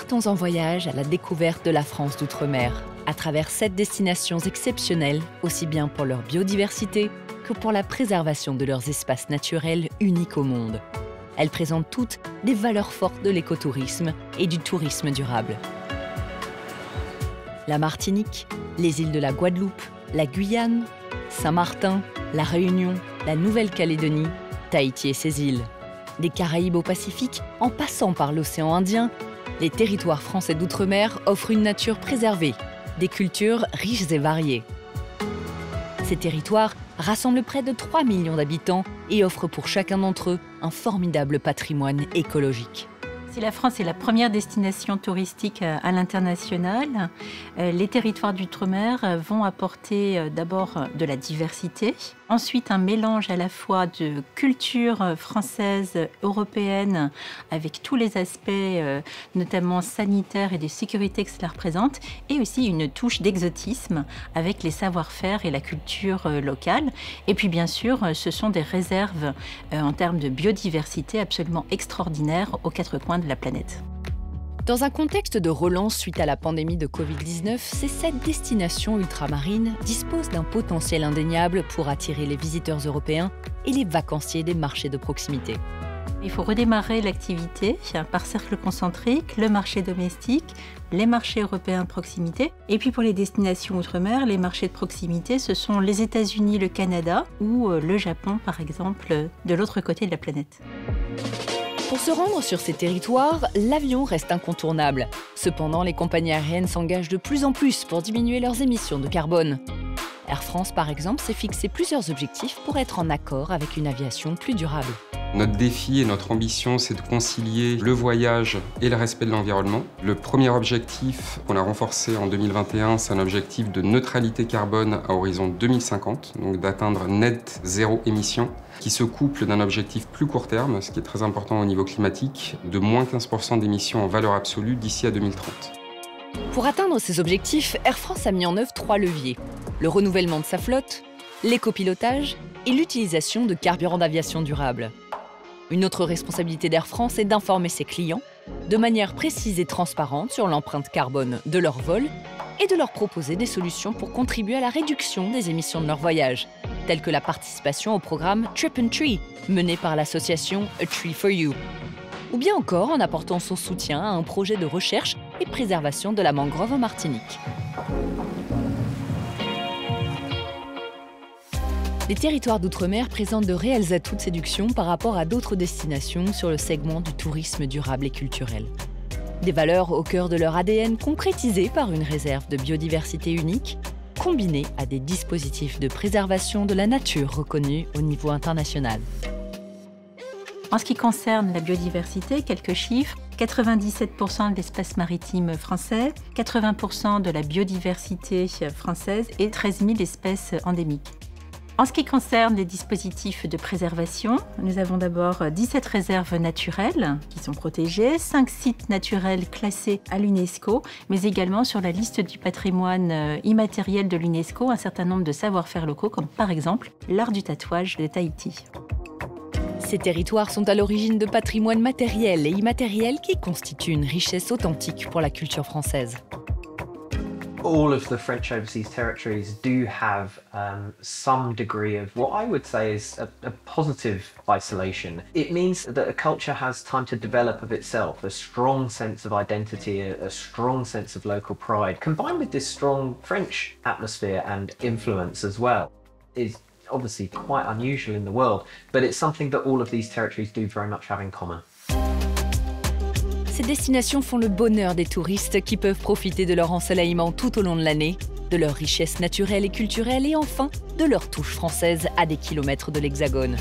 Partons en voyage à la découverte de la France d'outre-mer, à travers 7 destinations exceptionnelles, aussi bien pour leur biodiversité que pour la préservation de leurs espaces naturels uniques au monde. Elles présentent toutes des valeurs fortes de l'écotourisme et du tourisme durable. La Martinique, les îles de la Guadeloupe, la Guyane, Saint-Martin, la Réunion, la Nouvelle-Calédonie, Tahiti et ses îles. Des Caraïbes au Pacifique, en passant par l'océan Indien, les territoires français d'outre-mer offrent une nature préservée, des cultures riches et variées. Ces territoires rassemblent près de 3 millions d'habitants et offrent pour chacun d'entre eux un formidable patrimoine écologique. Si la France est la première destination touristique à l'international, les territoires d'outre-mer vont apporter d'abord de la diversité, ensuite un mélange à la fois de culture française, européenne, avec tous les aspects notamment sanitaires et de sécurité que cela représente, et aussi une touche d'exotisme avec les savoir-faire et la culture locale. Et puis bien sûr, ce sont des réserves en termes de biodiversité absolument extraordinaires aux 4 coins de la planète. Dans un contexte de relance suite à la pandémie de Covid-19, ces 7 destinations ultramarines disposent d'un potentiel indéniable pour attirer les visiteurs européens et les vacanciers des marchés de proximité. Il faut redémarrer l'activité par cercle concentrique, le marché domestique, les marchés européens de proximité. Et puis pour les destinations outre-mer, les marchés de proximité, ce sont les États-Unis, le Canada ou le Japon, par exemple, de l'autre côté de la planète. Pour se rendre sur ces territoires, l'avion reste incontournable. Cependant, les compagnies aériennes s'engagent de plus en plus pour diminuer leurs émissions de carbone. Air France, par exemple, s'est fixé plusieurs objectifs pour être en accord avec une aviation plus durable. Notre défi et notre ambition, c'est de concilier le voyage et le respect de l'environnement. Le premier objectif qu'on a renforcé en 2021, c'est un objectif de neutralité carbone à horizon 2050, donc d'atteindre net zéro émission, qui se couple d'un objectif plus court terme, ce qui est très important au niveau climatique, de moins 15% d'émissions en valeur absolue d'ici à 2030. Pour atteindre ces objectifs, Air France a mis en œuvre 3 leviers. Le renouvellement de sa flotte, l'écopilotage et l'utilisation de carburants d'aviation durable. Une autre responsabilité d'Air France est d'informer ses clients de manière précise et transparente sur l'empreinte carbone de leur vol et de leur proposer des solutions pour contribuer à la réduction des émissions de leur voyage, telles que la participation au programme Trip and Tree, mené par l'association A Tree for You. Ou bien encore en apportant son soutien à un projet de recherche et préservation de la mangrove en Martinique. Les territoires d'outre-mer présentent de réels atouts de séduction par rapport à d'autres destinations sur le segment du tourisme durable et culturel. Des valeurs au cœur de leur ADN concrétisées par une réserve de biodiversité unique, combinées à des dispositifs de préservation de la nature reconnus au niveau international. En ce qui concerne la biodiversité, quelques chiffres. 97% de l'espace maritime français, 80% de la biodiversité française et 13 000 espèces endémiques. En ce qui concerne les dispositifs de préservation, nous avons d'abord 17 réserves naturelles qui sont protégées, 5 sites naturels classés à l'UNESCO, mais également sur la liste du patrimoine immatériel de l'UNESCO, un certain nombre de savoir-faire locaux, comme par exemple l'art du tatouage de Tahiti. Ces territoires sont à l'origine de patrimoine matériel et immatériel qui constituent une richesse authentique pour la culture française. All of the French overseas territories do have some degree of what I would say is a positive isolation. It means that a culture has time to develop of itself, a strong sense of identity, a strong sense of local pride, combined with this strong French atmosphere and influence as well, is obviously quite unusual in the world, but it's something that all of these territories do very much have in common. Ces destinations font le bonheur des touristes qui peuvent profiter de leur ensoleillement tout au long de l'année, de leur richesse naturelle et culturelle et enfin de leur touche française à des kilomètres de l'Hexagone.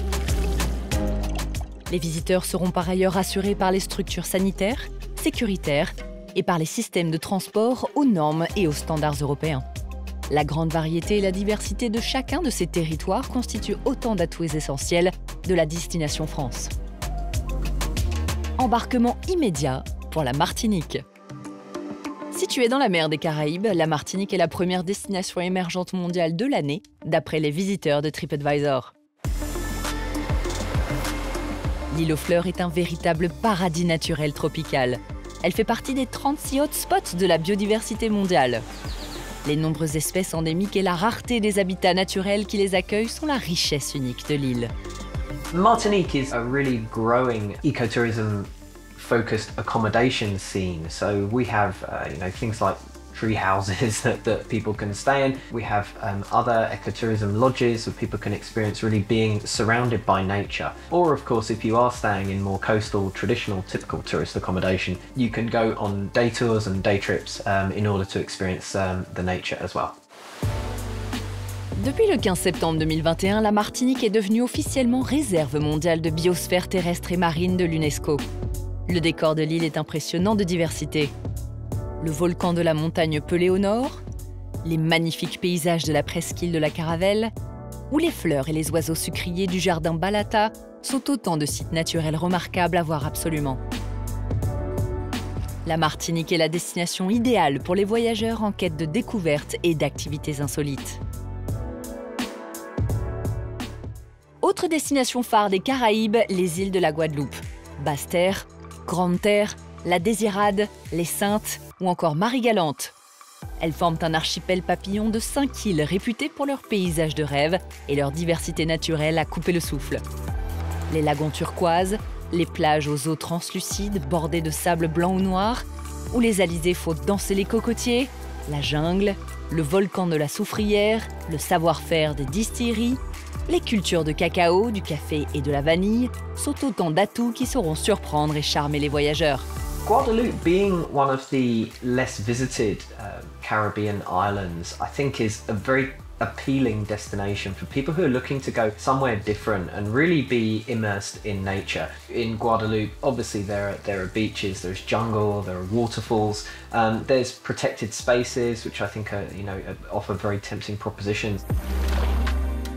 Les visiteurs seront par ailleurs assurés par les structures sanitaires, sécuritaires et par les systèmes de transport aux normes et aux standards européens. La grande variété et la diversité de chacun de ces territoires constituent autant d'atouts essentiels de la destination France. Embarquement immédiat pour la Martinique. Située dans la mer des Caraïbes, la Martinique est la première destination émergente mondiale de l'année, d'après les visiteurs de TripAdvisor. L'île aux fleurs est un véritable paradis naturel tropical. Elle fait partie des 36 hotspots de la biodiversité mondiale. Les nombreuses espèces endémiques et la rareté des habitats naturels qui les accueillent sont la richesse unique de l'île. Martinique is a really growing ecotourism focused accommodation scene. So we have things like tree houses that people can stay in. We have other ecotourism lodges where people can experience really being surrounded by nature. Or of course, if you are staying in more coastal, traditional, typical tourist accommodation, you can go on day tours and day trips in order to experience the nature as well. Depuis le 15 septembre 2021, la Martinique est devenue officiellement réserve mondiale de biosphère terrestre et marine de l'UNESCO. Le décor de l'île est impressionnant de diversité. Le volcan de la montagne Pelée au nord, les magnifiques paysages de la presqu'île de la Caravelle, ou les fleurs et les oiseaux sucriers du jardin Balata sont autant de sites naturels remarquables à voir absolument. La Martinique est la destination idéale pour les voyageurs en quête de découvertes et d'activités insolites. Autre destination phare des Caraïbes, les îles de la Guadeloupe. Basse-Terre, Grande-Terre, La Désirade, Les Saintes ou encore Marie-Galante. Elles forment un archipel papillon de 5 îles réputées pour leurs paysages de rêve et leur diversité naturelle à couper le souffle. Les lagons turquoises, les plages aux eaux translucides bordées de sable blanc ou noir, où les alizés font danser les cocotiers, la jungle, le volcan de la Soufrière, le savoir-faire des distilleries, les cultures de cacao, du café et de la vanille sont autant d'atouts qui sauront surprendre et charmer les voyageurs. Guadeloupe, being one of the less visited Caribbean islands, I think is a very appealing destination for people who are looking to go somewhere different and really be immersed in nature. In Guadeloupe, obviously there are beaches, there's jungle, there are waterfalls, there's protected spaces which I think offer very tempting propositions.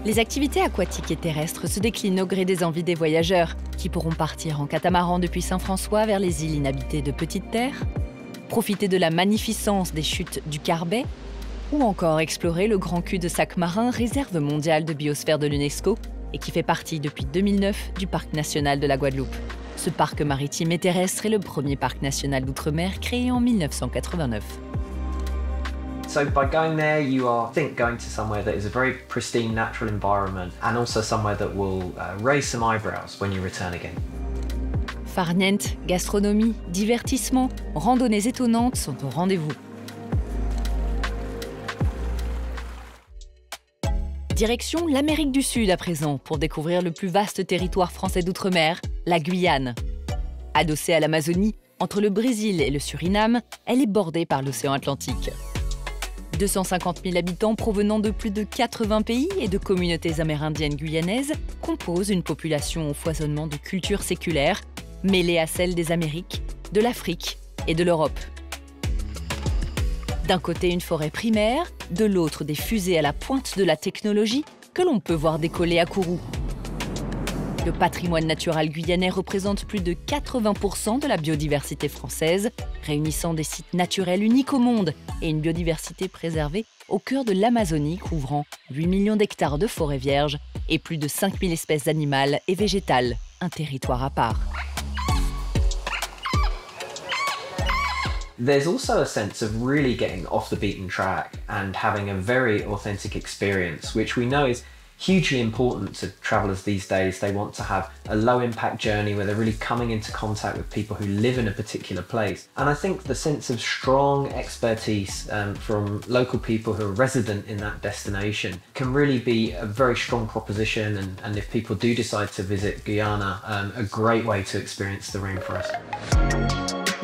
Les activités aquatiques et terrestres se déclinent au gré des envies des voyageurs, qui pourront partir en catamaran depuis Saint-François vers les îles inhabitées de Petite Terre, profiter de la magnificence des chutes du Carbet, ou encore explorer le grand cul de Sac-Marin, réserve mondiale de biosphère de l'UNESCO, et qui fait partie depuis 2009 du Parc national de la Guadeloupe. Ce parc maritime et terrestre est le premier parc national d'outre-mer créé en 1989. So by going there, you are, going to somewhere that is a very pristine natural environment and also somewhere that will raise some eyebrows when you return again. Farniente, gastronomie, divertissement, randonnées étonnantes sont au rendez-vous. Direction l'Amérique du Sud à présent pour découvrir le plus vaste territoire français d'outre-mer, la Guyane. Adossée à l'Amazonie, entre le Brésil et le Suriname, elle est bordée par l'océan Atlantique. 250 000 habitants provenant de plus de 80 pays et de communautés amérindiennes guyanaises composent une population au foisonnement de cultures séculaires, mêlée à celles des Amériques, de l'Afrique et de l'Europe. D'un côté une forêt primaire, de l'autre des fusées à la pointe de la technologie que l'on peut voir décoller à Kourou. Le patrimoine naturel guyanais représente plus de 80% de la biodiversité française, réunissant des sites naturels uniques au monde et une biodiversité préservée au cœur de l'Amazonie couvrant 8 millions d'hectares de forêts vierges et plus de 5000 espèces animales et végétales, un territoire à part. There's also a sense of really getting off the beaten track and having a very authentic experience, which we know is hugely important to travellers these days. They want to have a low-impact journey where they're really coming into contact with people who live in a particular place. And I think the sense of strong expertise from local people who are resident in that destination can really be a very strong proposition, and if people do decide to visit Guyana, a great way to experience the rainforest.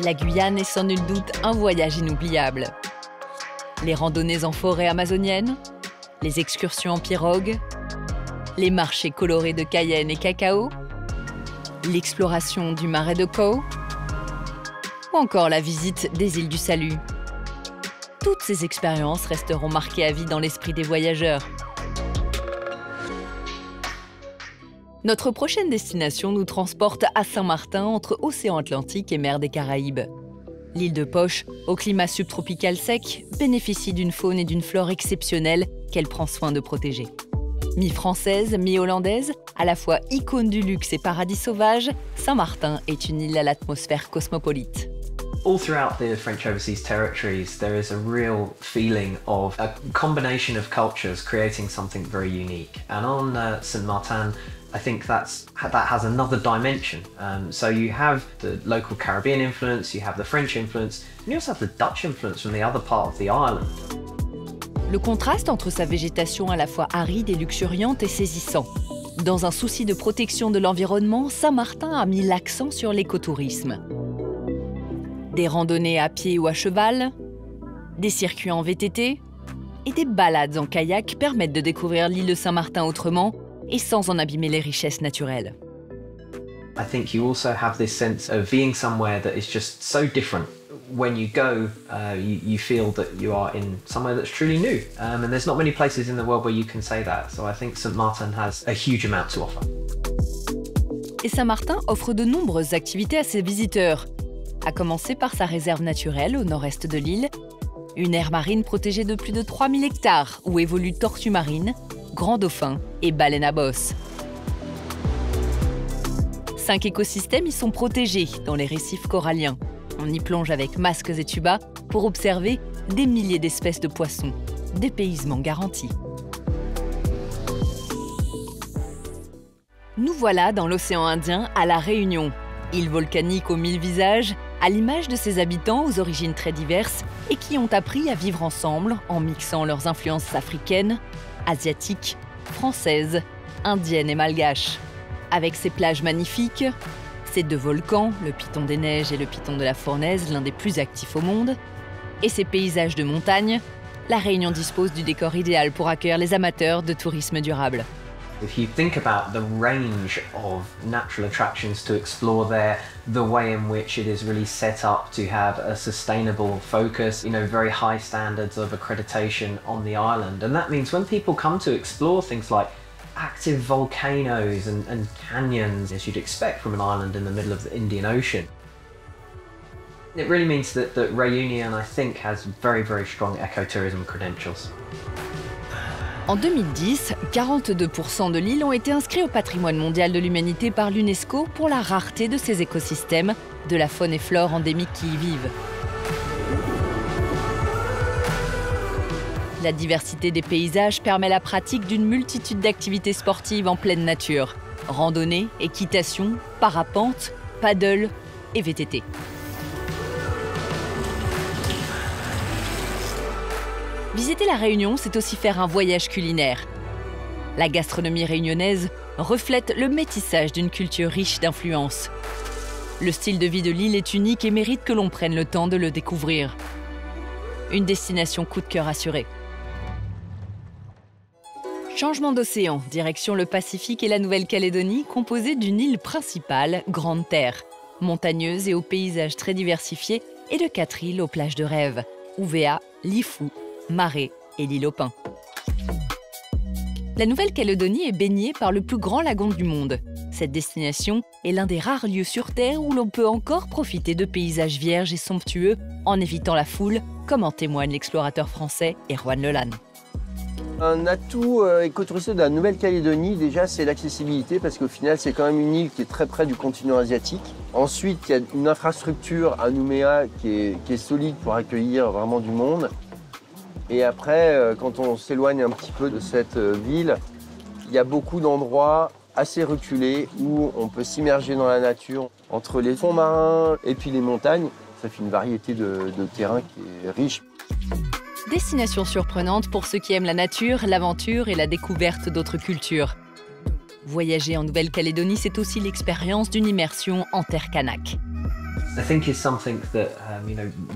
La Guyane est sans nul doute un voyage inoubliable. Les randonnées en forêt amazonienne, les excursions en pirogue, les marchés colorés de cayenne et cacao, l'exploration du marais de Caux, ou encore la visite des îles du Salut. Toutes ces expériences resteront marquées à vie dans l'esprit des voyageurs. Notre prochaine destination nous transporte à Saint-Martin entre océan Atlantique et mer des Caraïbes. L'île de Poche, au climat subtropical sec, bénéficie d'une faune et d'une flore exceptionnelles qu'elle prend soin de protéger. Mi-française, mi-hollandaise, à la fois icône du luxe et paradis sauvage, Saint-Martin est une île à l'atmosphère cosmopolite. All throughout the French overseas territories, there is a real feeling of a combination of cultures creating something very unique. And on Saint Martin, I think that has another dimension. So you have the local Caribbean influence, you have the French influence, and you also have the Dutch influence from the other part of the island. Le contraste entre sa végétation à la fois aride et luxuriante est saisissant. Dans un souci de protection de l'environnement, Saint-Martin a mis l'accent sur l'écotourisme. Des randonnées à pied ou à cheval, des circuits en VTT et des balades en kayak permettent de découvrir l'île de Saint-Martin autrement et sans en abîmer les richesses naturelles. I think you also have this sense of being somewhere that is just so different. When you go, you feel that you are in somewhere that's truly new. And there's not many places in the world where you can say that. So I think Saint Martin has a huge amount to offer. Et Saint-Martin offre de nombreuses activités à ses visiteurs, à commencer par sa réserve naturelle au nord-est de l'île, une aire marine protégée de plus de 3000 hectares où évoluent tortues marines, grands dauphins et baleines à bosse. 5 écosystèmes y sont protégés dans les récifs coralliens. On y plonge avec masques et tubas pour observer des milliers d'espèces de poissons. Dépaysement garanti. Nous voilà dans l'océan Indien à La Réunion. Île volcanique aux 1000 visages, à l'image de ses habitants aux origines très diverses et qui ont appris à vivre ensemble en mixant leurs influences africaines, asiatiques, françaises, indiennes et malgaches. Avec ses plages magnifiques, ses 2 volcans, le Piton des Neiges et le Piton de la Fournaise, l'un des plus actifs au monde, et ses paysages de montagne, La Réunion dispose du décor idéal pour accueillir les amateurs de tourisme durable. If you think about the range of natural attractions to explore there, the way in which it is really set up to have a sustainable focus, very high standards of accreditation on the island. And that means when people come to explore things like active volcanoes and canyons, as you'd expect from an island in the middle of the Indian Ocean, it really means that Réunion, I think, has very, very strong ecotourism credentials. En 2010, 42% de l'île ont été inscrits au patrimoine mondial de l'humanité par l'UNESCO pour la rareté de ses écosystèmes, de la faune et flore endémique qui y vivent. La diversité des paysages permet la pratique d'une multitude d'activités sportives en pleine nature. Randonnée, équitation, parapente, paddle et VTT. Visiter la Réunion, c'est aussi faire un voyage culinaire. La gastronomie réunionnaise reflète le métissage d'une culture riche d'influences. Le style de vie de l'île est unique et mérite que l'on prenne le temps de le découvrir. Une destination coup de cœur assurée. Changement d'océan, direction le Pacifique et la Nouvelle-Calédonie, composée d'une île principale, Grande Terre, montagneuse et aux paysages très diversifiés, et de 4 îles aux plages de rêve, Ouvéa, Lifou, Marée et l'île aux Pins. La Nouvelle-Calédonie est baignée par le plus grand lagon du monde. Cette destination est l'un des rares lieux sur Terre où l'on peut encore profiter de paysages vierges et somptueux en évitant la foule, comme en témoigne l'explorateur français Erwan Lelanne. Un atout écotouristique de la Nouvelle-Calédonie, déjà, c'est l'accessibilité, parce qu'au final, c'est quand même une île qui est très près du continent asiatique. Ensuite, il y a une infrastructure à Nouméa qui est solide pour accueillir vraiment du monde. Et après, quand on s'éloigne un petit peu de cette ville, il y a beaucoup d'endroits assez reculés où on peut s'immerger dans la nature. Entre les fonds marins et puis les montagnes, ça fait une variété de terrains qui est riche. Destination surprenante pour ceux qui aiment la nature, l'aventure et la découverte d'autres cultures. Voyager en Nouvelle-Calédonie, c'est aussi l'expérience d'une immersion en terre kanak. I think is something that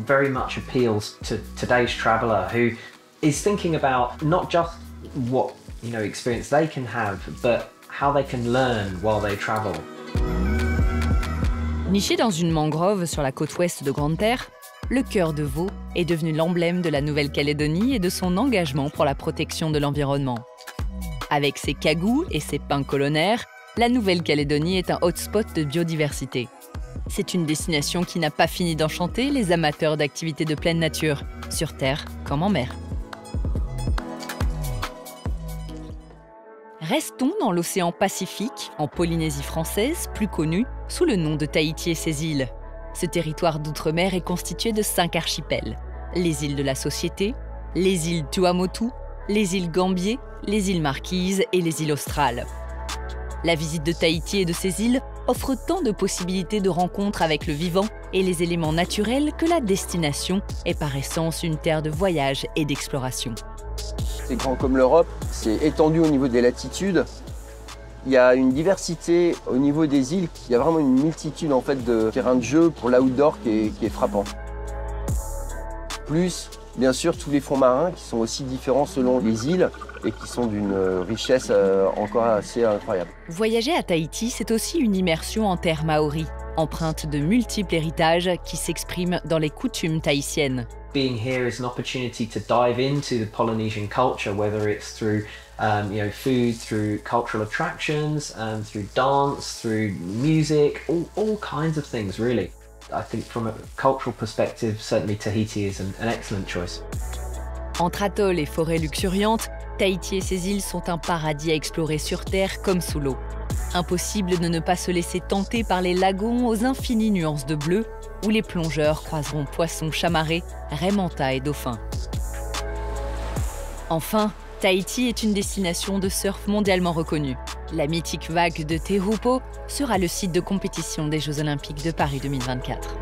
very much appeals to today's traveller who is thinking about not just what experience they can have, but how they can learn while they travel. Niché dans une mangrove sur la côte ouest de Grande Terre, le cœur de veau est devenu l'emblème de la Nouvelle-Calédonie et de son engagement pour la protection de l'environnement. Avec ses cagous et ses pins colonnaires, la Nouvelle-Calédonie est un hotspot de biodiversité. C'est une destination qui n'a pas fini d'enchanter les amateurs d'activités de pleine nature, sur terre comme en mer. Restons dans l'océan Pacifique, en Polynésie française, plus connue sous le nom de Tahiti et ses îles. Ce territoire d'outre-mer est constitué de 5 archipels. Les îles de la Société, les îles Tuamotu, les îles Gambier, les îles Marquises et les îles Australes. La visite de Tahiti et de ces îles offre tant de possibilités de rencontres avec le vivant et les éléments naturels que la destination est par essence une terre de voyage et d'exploration. C'est grand comme l'Europe, c'est étendu au niveau des latitudes. Il y a une diversité au niveau des îles, il y a vraiment une multitude en fait, de terrains de jeu pour l'outdoor qui est frappant. Plus, bien sûr, tous les fonds marins qui sont aussi différents selon les îles et qui sont d'une richesse encore assez incroyable. Voyager à Tahiti, c'est aussi une immersion en terre maori, empreinte de multiples héritages qui s'expriment dans les coutumes tahitiennes. Being here is an opportunity to dive into the Polynesian culture, whether it's through food, through cultural attractions, through dance, through music, all kinds of things really. I think from a cultural perspective, certainly Tahiti is an excellent choice. Entre atolls et forêts luxuriantes, Tahiti et ses îles sont un paradis à explorer sur terre comme sous l'eau. Impossible de ne pas se laisser tenter par les lagons aux infinies nuances de bleu, où les plongeurs croiseront poissons chamarrés, raies manta et dauphins. Enfin, Tahiti est une destination de surf mondialement reconnue. La mythique vague de Te Hupo sera le site de compétition des Jeux Olympiques de Paris 2024.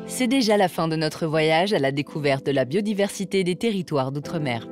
C'est déjà la fin de notre voyage à la découverte de la biodiversité des territoires d'outre-mer.